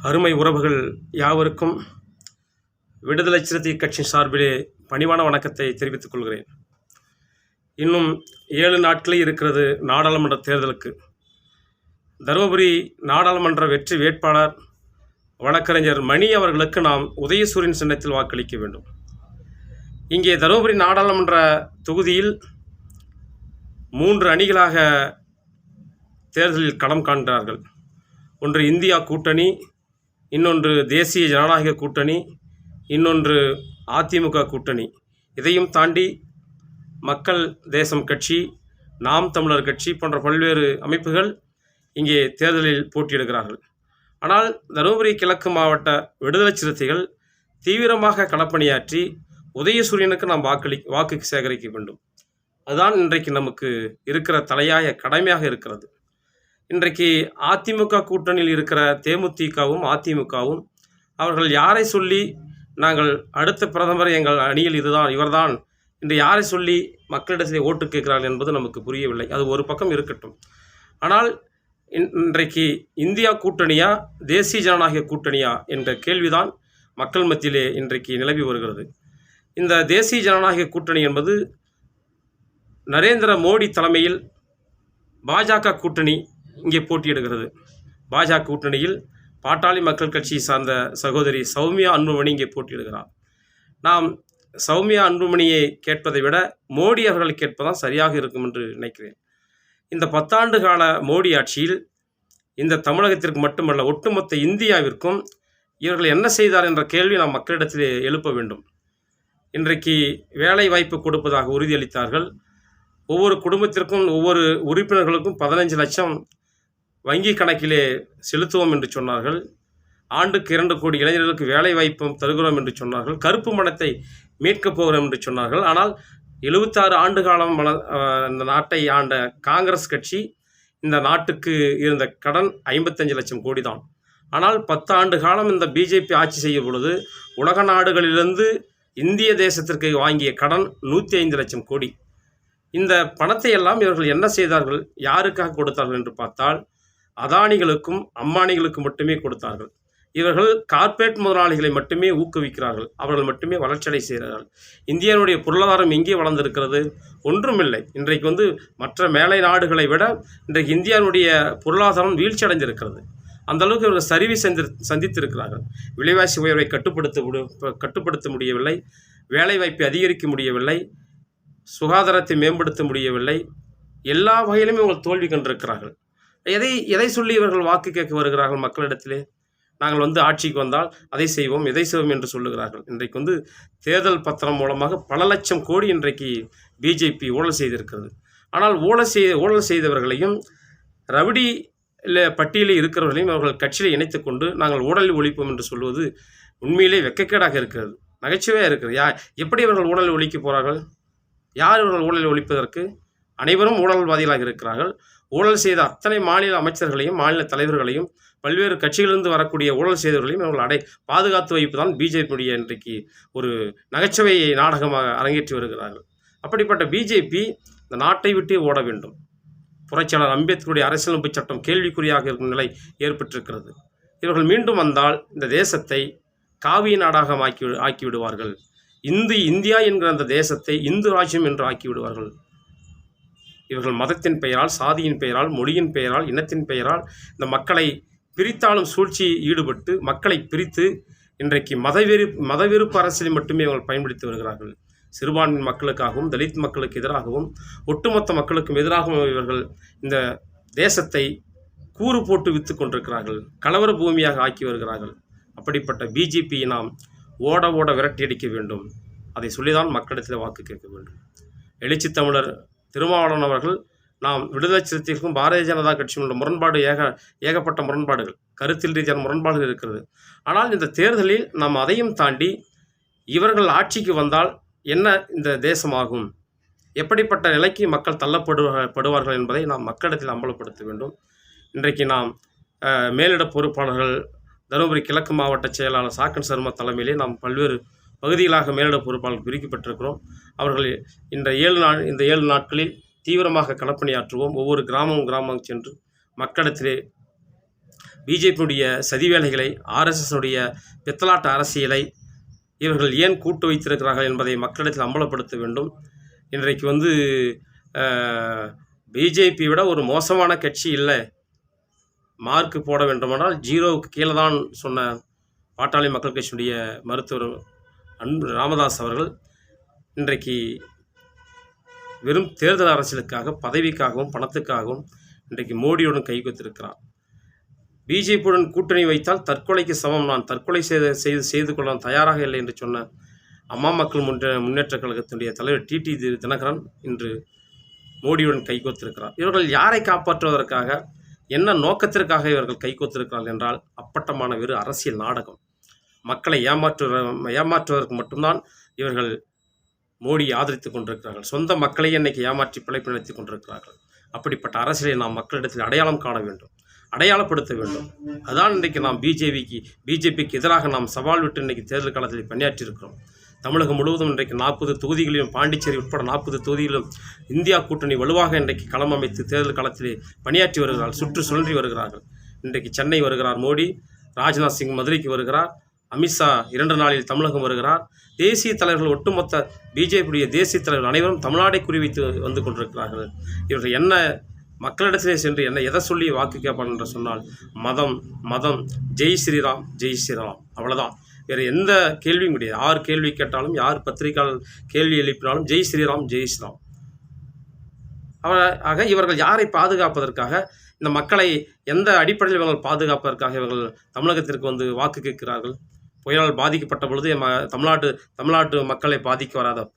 அருமை உறவுகள் யாவருக்கும் விடுதலை சிறுத்தை கட்சி சார்பிலே பணிவான வணக்கத்தை தெரிவித்துக் கொள்கிறேன். இன்னும் 7 நாட்களே இருக்கிறது நாடாளுமன்ற தேர்தலுக்கு. தருமபுரி நாடாளுமன்ற வெற்றி வேட்பாளர் வழக்கறிஞர் மணி அவர்களுக்கு நாம் உதயசூரியன் சின்னத்தில் வாக்களிக்க வேண்டும். இங்கே தருமபுரி நாடாளுமன்ற தொகுதியில் 3 அணிகளாக தேர்தலில் களம் காண்கிறார்கள். ஒன்று இந்தியா கூட்டணி, இன்னொன்று தேசிய ஜனநாயக கூட்டணி, இன்னொன்று அதிமுக கூட்டணி. இதையும் தாண்டி மக்கள் தேசம் கட்சி, நாம் தமிழர் கட்சி போன்ற பல்வேறு அமைப்புகள் இங்கே தேர்தலில் போட்டியிடுகிறார்கள். ஆனால் தருமபுரி கிழக்கு மாவட்ட விடுதலை சிறுத்தைகள் தீவிரமாக களப்பணியாற்றி உதயசூரியனுக்கு நாம் வாக்கு சேகரிக்க வேண்டும். அதுதான் இன்றைக்கு நமக்கு இருக்கிற தலையாய கடமையாக இருக்கிறது. இன்றைக்கு அதிமுக கூட்டணியில் இருக்கிற தேமுதிகவும் அதிமுகவும் அவர்கள் யாரை சொல்லி நாங்கள் அடுத்த பிரதமர் எங்கள் அணியில் இவர்தான் என்று யாரை சொல்லி மக்களிடத்தில் ஓட்டு கேட்கிறார்கள் என்பது நமக்கு புரியவில்லை. அது ஒரு பக்கம் இருக்கட்டும். ஆனால் இன்றைக்கு இந்தியா கூட்டணியா தேசிய ஜனநாயக கூட்டணியா என்ற கேள்விதான் மக்கள் மத்தியிலே இன்றைக்கு நிலவி வருகிறது. இந்த தேசிய ஜனநாயக கூட்டணி என்பது நரேந்திர மோடி தலைமையில் பாஜக கூட்டணி இங்கே போட்டியிடுகிறது. பாஜக கூட்டணியில் பாட்டாளி மக்கள் கட்சியை சார்ந்த சகோதரி சௌமியா அன்புமணி இங்கே போட்டியிடுகிறார். நாம் சௌமியா அன்புமணியை கேட்பதை விட மோடி அவர்களை கேட்பதான் சரியாக இருக்கும் என்று நினைக்கிறேன். இந்த 10 ஆண்டு கால மோடி ஆட்சியில் இந்த தமிழகத்திற்கு மட்டுமல்ல ஒட்டுமொத்த இந்தியாவிற்கும் இவர்கள் என்ன செய்தார் என்ற கேள்வி நாம் மக்களிடத்திலே எழுப்ப வேண்டும். இன்றைக்கு வேலை வாய்ப்பு கொடுப்பதாக உறுதியளித்தார்கள். ஒவ்வொரு குடும்பத்திற்கும் ஒவ்வொரு உறுப்பினர்களுக்கும் 15 லட்சம் வங்கி கணக்கிலே செலுத்துவோம் என்று சொன்னார்கள். ஆண்டுக்கு 2 கோடி இளைஞர்களுக்கு வேலை வாய்ப்பும் தருகிறோம் என்று சொன்னார்கள். கருப்பு பணத்தை மீட்கப் போகிறோம் என்று சொன்னார்கள். ஆனால் 76 ஆண்டு காலம் இந்த நாட்டை ஆண்ட காங்கிரஸ் கட்சி இந்த நாட்டுக்கு இருந்த கடன் 55 லட்சம் கோடி தான். ஆனால் 10 ஆண்டு காலம் இந்த பிஜேபி ஆட்சி செய்யும் பொழுது உலக நாடுகளிலிருந்து இந்திய தேசத்திற்கு வாங்கிய கடன் 105 லட்சம் கோடி. இந்த பணத்தை எல்லாம் இவர்கள் என்ன செய்தார்கள், யாருக்காக கொடுத்தார்கள் என்று பார்த்தால் அதானிகளுக்கும் அம்பானிகளுக்கும் மட்டுமே கொடுத்தார்கள். இவர்கள் கார்ப்பரேட் முதலாளிகளை மட்டுமே ஊக்குவிக்கிறார்கள். அவர்கள் மட்டுமே வளர்ச்சியடை செய்கிறார்கள். இந்தியாவுடைய பொருளாதாரம் எங்கே வளர்ந்திருக்கிறது? ஒன்றுமில்லை. இன்றைக்கு மற்ற மேலை நாடுகளை விட இன்றைக்கு இந்தியாவுடைய பொருளாதாரம் வீழ்ச்சி அடைந்திருக்கிறது. அந்த அளவுக்கு இவர்கள் சரிவை சந்தித்திருக்கிறார்கள். விலைவாசி உயர்வை கட்டுப்படுத்த முடியவில்லை. வேலைவாய்ப்பை அதிகரிக்க முடியவில்லை. சுகாதாரத்தை மேம்படுத்த முடியவில்லை. எல்லா வகையிலுமே இவர்கள் தோல்வி கண்டிருக்கிறார்கள். எதை சொல்லி இவர்கள் வாக்கு கேட்க வருகிறார்கள் மக்களிடத்திலே? நாங்கள் ஆட்சிக்கு வந்தால் அதை செய்வோம் இதை செய்வோம் என்று சொல்லுகிறார்கள். இன்றைக்கு தேர்தல் பத்திரம் மூலமாக பல லட்சம் கோடி இன்றைக்கு பிஜேபி ஊழல் செய்திருக்கிறது. ஆனால் ஊழல் செய்தவர்களையும் ரவுடி பட்டியலில் இருக்கிறவர்களையும் அவர்கள் கட்சியில் இணைத்து கொண்டு நாங்கள் ஊழலை ஒழிப்போம் என்று சொல்வது உண்மையிலே வெட்கக்கேடாக இருக்கிறது, நகைச்சுவையாக இருக்கிறது. எப்படி இவர்கள் ஊழலை ஒழிக்க போகிறார்கள்? யார் இவர்கள் ஊழலை ஒழிப்பதற்கு? அனைவரும் ஊழல்வாதிகளாக இருக்கிறார்கள். ஊழல் செய்த அத்தனை மாநில அமைச்சர்களையும் மாநில தலைவர்களையும் பல்வேறு கட்சிகளிலிருந்து வரக்கூடிய ஊழல் செய்தவர்களையும் இவர்கள் பாதுகாத்து வைப்பு தான் பிஜேபியுடைய இன்றைக்கு ஒரு நகைச்சுவை நாடகமாக அரங்கேற்றி வருகிறார்கள். அப்படிப்பட்ட பிஜேபி இந்த நாட்டை விட்டே ஓட வேண்டும். புரட்சியாளர் அம்பேத்கருடைய அரசியலமைப்பு சட்டம் கேள்விக்குறியாக இருக்கும் நிலை ஏற்பட்டிருக்கிறது. இவர்கள் மீண்டும் வந்தால் இந்த தேசத்தை காவிய நாடாக ஆக்கிவிடுவார்கள். இந்தியா என்கிற அந்த தேசத்தை இந்து ராஜ்யம் என்று ஆக்கிவிடுவார்கள். இவர்கள் மதத்தின் பெயரால், சாதியின் பெயரால், மொழியின் பெயரால், இனத்தின் பெயரால் இந்த மக்களை பிரித்தாலும் சூழ்ச்சி ஈடுபட்டு மக்களை பிரித்து இன்றைக்கு மதவெறுப்பு அரசியலை மட்டுமே இவர்கள் பயன்படுத்தி வருகிறார்கள். சிறுபான்மை மக்களுக்காகவும் தலித் மக்களுக்கு எதிராகவும் ஒட்டுமொத்த மக்களுக்கும் எதிராகவும் இவர்கள் இந்த தேசத்தை கூறு போட்டு விற்று கொண்டிருக்கிறார்கள். கலவர பூமியாக ஆக்கி வருகிறார்கள். அப்படிப்பட்ட பிஜேபியை நாம் ஓட ஓட விரட்டி அடிக்க வேண்டும். அதை சொல்லிதான் மக்களிடத்தில் வாக்கு கேட்க வேண்டும். எழுச்சி தமிழர் திருமாவளவன் அவர்கள் நாம் விடுதலை சிறுத்தைக்கும் பாரதிய ஜனதா கட்சியும் உள்ள முரண்பாடு ஏகப்பட்ட முரண்பாடுகள், கருத்தில் ரீதியான முரண்பாடுகள் இருக்கிறது. ஆனால் இந்த தேர்தலில் நாம் அதையும் தாண்டி இவர்கள் ஆட்சிக்கு வந்தால் என்ன இந்த தேசமாகும், எப்படிப்பட்ட நிலைக்கு மக்கள் தள்ளப்படுவார்கள் என்பதை நாம் மக்களிடத்தில் அம்பலப்படுத்த வேண்டும். இன்றைக்கு நாம் மேலிட பொறுப்பாளர்கள் தருமபுரி கிழக்கு மாவட்ட செயலாளர் சாக்கன் சர்மா தலைமையிலே நாம் பல்வேறு பகுதிகளாக மேலிட பொறுப்பாளர்கள் பிரிக்கப்பட்டிருக்கிறோம். அவர்கள் இந்த 7 நாட்களில் தீவிரமாக களப்பணியாற்றுவோம். ஒவ்வொரு கிராமம் சென்று மக்களிடத்திலே பிஜேபியுடைய சதி வேலைகளை, ஆர்எஸ்எஸ்னுடைய பித்தலாட்ட அரசியலை இவர்கள் ஏன் கூட்டு வைத்திருக்கிறார்கள் என்பதை மக்களிடத்தில் அம்பலப்படுத்த வேண்டும். இன்றைக்கு பிஜேபி விட ஒரு மோசமான கட்சி இல்லை, மார்க்கு போட வேண்டுமானால் 0க்கு கீழே தான் சொன்ன பாட்டாளி மக்கள் கட்சியினுடைய மருத்துவர் ராமதாஸ் அவர்கள் இன்றைக்கு வெறும் தேர்தல் அரசியலுக்காக, பதவிக்காகவும், பணத்துக்காகவும் இன்றைக்கு மோடியுடன் கைகோத்திருக்கிறார். பிஜேபியுடன் கூட்டணி வைத்தால் தற்கொலைக்கு சமம், நான் தற்கொலை செய்து கொள்ள தயாராக இல்லை என்று சொன்ன அம்மா மக்கள் முன்னேற்ற கழகத்தினுடைய தலைவர் டிடி தினகரன் இன்று மோடியுடன் கைகோத்திருக்கிறார். இவர்கள் யாரை காப்பாற்றுவதற்காக, என்ன நோக்கத்திற்காக இவர்கள் கைகோத்திருக்கிறார்கள் என்றால் அப்பட்டமான வெறும் அரசியல் நாடகம். மக்களை ஏமாற்றுவதற்கு மட்டும்தான் இவர்கள் மோடி ஆதரித்து கொண்டிருக்கிறார்கள். சொந்த மக்களையே இன்றைக்கி ஏமாற்றி பிழைப்பு நடத்தி கொண்டிருக்கிறார்கள். அப்படிப்பட்ட அரசியலை நாம் மக்களிடத்தில் அடையாளம் காண வேண்டும், அடையாளப்படுத்த வேண்டும். அதான் இன்றைக்கு நாம் பிஜேபிக்கு எதிராக நாம் சவால் விட்டு இன்றைக்கி தேர்தல் காலத்தில் பணியாற்றியிருக்கிறோம். தமிழகம் முழுவதும் இன்றைக்கு 40 தொகுதிகளிலும், பாண்டிச்சேரி உட்பட 40 தொகுதிகளிலும் இந்தியா கூட்டணி வலுவாக இன்றைக்கு களம் அமைத்து தேர்தல் காலத்திலே பணியாற்றி வருகிறார்கள், சுற்றி சுழன்றி வருகிறார்கள். இன்றைக்கு சென்னை வருகிறார் மோடி, ராஜ்நாத் சிங் மதுரைக்கு வருகிறார், அமித்ஷா 2 நாளில் தமிழகம் வருகிறார். தேசிய தலைவர்கள், ஒட்டுமொத்த பிஜேபியுடைய தேசிய தலைவர்கள் அனைவரும் தமிழ்நாடை குறிவைத்து வந்து கொண்டிருக்கிறார்கள். இவர்கள் என்ன மக்களிடத்திலே சென்று எதை சொல்லி வாக்கு கேட்பார்கள் என்று சொன்னால் மதம் மதம், ஜெய் ஸ்ரீராம் ஜெய் ஸ்ரீராம், அவ்வளோதான். வேறு எந்த கேள்வியும் கிடையாது. 6 கேள்வி கேட்டாலும், யார் பத்திரிகையாளர் கேள்வி எழுப்பினாலும் ஜெய் ஸ்ரீராம் ஜெய் ஸ்ரீராம். ஆக இவர்கள் யாரை பாதுகாப்பதற்காக, இந்த மக்களை எந்த அடிப்படையில் இவர்கள் பாதுகாப்பதற்காக இவர்கள் தமிழகத்திற்கு வாக்கு கேட்கிறார்கள்? புயலால் பாதிக்கப்பட்ட பொழுது தமிழ்நாட்டு மக்களை பாதிக்க வராத